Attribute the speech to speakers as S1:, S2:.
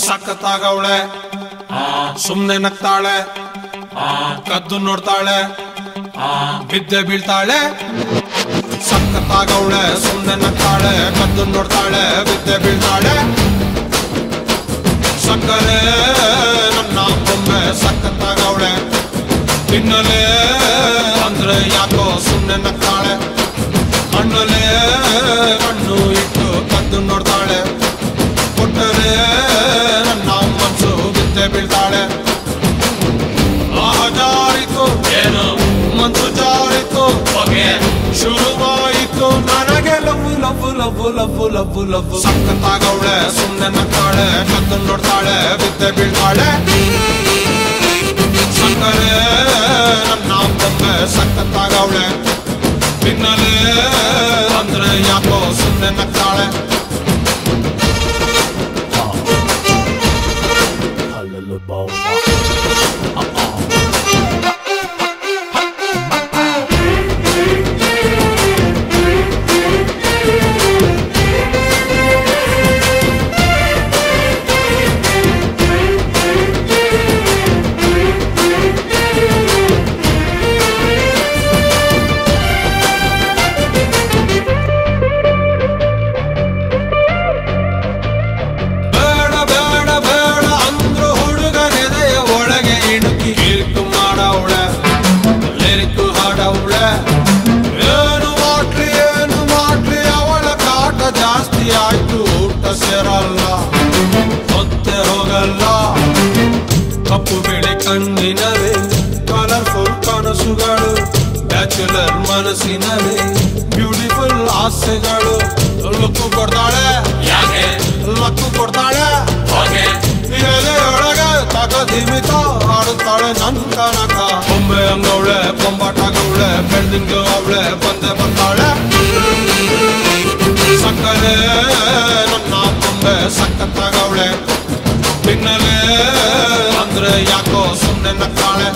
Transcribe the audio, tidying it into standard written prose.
S1: ಸಕ್ಕತ್ತಾಗವಳೆ ಸುಮ್ನೆ ನಗ್ತಾಳೆ ಕದ್ದು ನೋಡ್ತಾಳೆ ಬಿದ್ದೆ ಬೀಳ್ತಾಳೆ ಸಕ್ಕತ್ತಾಗವಳೆ ಸುಮ್ನೆ ನಗ್ತಾಳೆ ಕದ್ದು ನೋಡ್ತಾಳೆ ಬಿದ್ದೆ ಬೀಳ್ತಾಳೆ ಸಕ್ಕರೆ ನನ್ನ ಬೊಮ್ಮೆ ಸಕ್ಕತ್ತಾಗವಳೆ ತಿನ್ನಲೆ ಅಂದ್ರೆ ಯಾಕೋ ಸುಮ್ನೆ ನಗ್ತಾಳೆ ಕಣ್ಣಲೆ ಕಣ್ಣು ಇಟ್ಟು ಕದ್ದು ನೋಡ್ತಾಳೆ ಕೊಟ್ಟರೆ ನನ್ನ ಮನಸ್ಸು ಬಿದ್ದೆ ಬೀಳ್ತಾಳೆ ಆಹ ಜಾರಿತು ಏನು ಮನಸ್ಸು ಜಾರಿತು ಹೊಗೆ ಶುರುವಾಯಿತು ನನಗೆ love love love love love love ಸಕ್ಕತ್ತಾಗವಳೆ ಸುಮ್ನೆ ನಗ್ತಾಳೆ ಕದ್ದು ನೋಡ್ತಾಳೆ ಬಿದ್ದೆ ಬೀಳ್ತಾಳೆ ಸಕ್ಕರೆ ನನ್ನ ಬೊಮ್ಮೆ ಸಕ್ಕತ್ತಾಗವಳೆ ತಿನ್ನಲೆ ಅಂದ್ರೆ ಯಾಕೋ ಸುಮ್ನೆ ನಗ್ತಾಳೆ ಆಯ್ತು ಊಟ ಸೇರಲ್ಲ ಹೊತ್ತೆ ಹೋಗಲ್ಲ ಕಪ್ಪು ಬಿಳಿ ಕಣ್ಣಿನವೇ ಕಲರ್ಫುಲ್ ಕನಸುಗಳು ಬ್ಯಾಚುಲರ್ ಮನಸ್ಸಿನವೇ ಬ್ಯೂಟಿಫುಲ್ ಆಸೆಗಳು ಲಕ್ಕು ಕೊಡ್ತಾಳೆ ಯಾಕೆ ಲಕ್ಕು ಕೊಡ್ತಾಳೆ ಎಲೆಯೊಳಗೆ ತಗದಿಮಿತ ಆಡುತ್ತಾಳೆ ನನ್ ಕನಕ ಬೊಂಬೆ ಅಂಗವಳೆ ಬೊಂಬಾಟಾಗವಳೆ ಬೆಳ್ದಿಂಗ ಅವಳೆ ಬಂದೆ ಬರ್ತಾಳೆ ಸಕ್ಕರೆ ನನ್ನ ಬೊಂಬೆ ಸಕ್ಕತ್ತಾಗವಳೆ ತಿನ್ನಲೆ ಅಂದ್ರೆ ಯಾಕೋ ಸುಮ್ನೆ ನಗ್ತಾಳೆ